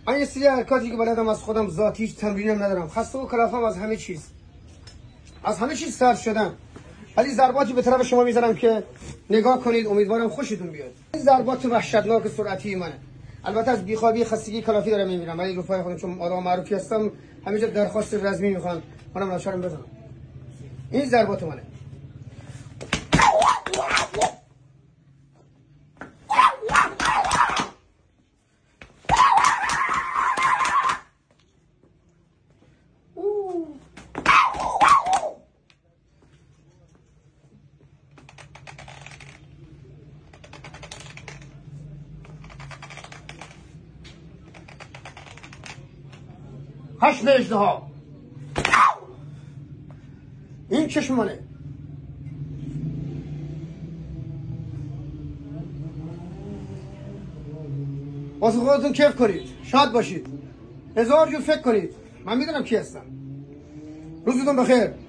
من یه سری حرکاتی که بلدم از خودم ذاتی هیچ تمرینم ندارم. خسته و کلافم از همه چیز. از همه چیز سرد شدم. ولی ضرباتی به طرف شما میزنم که نگاه کنید، امیدوارم خوشتون بیاد. این ضربات وحشتناک سرعتی منه. البته از بیخوابی خستگی کلافی دارم میمیرم، ولی رفای خودم چون آدم معروفی هستم همینجا درخواست رزمی میخوان منم ناچارم بزنم. این ضربات منه. خشم اژدها. این چشم منه. واسه خودتون کیف کنید، شاد باشید، هزار جور فکر کنید. من میدونم کی هستم. روزتون بخیر.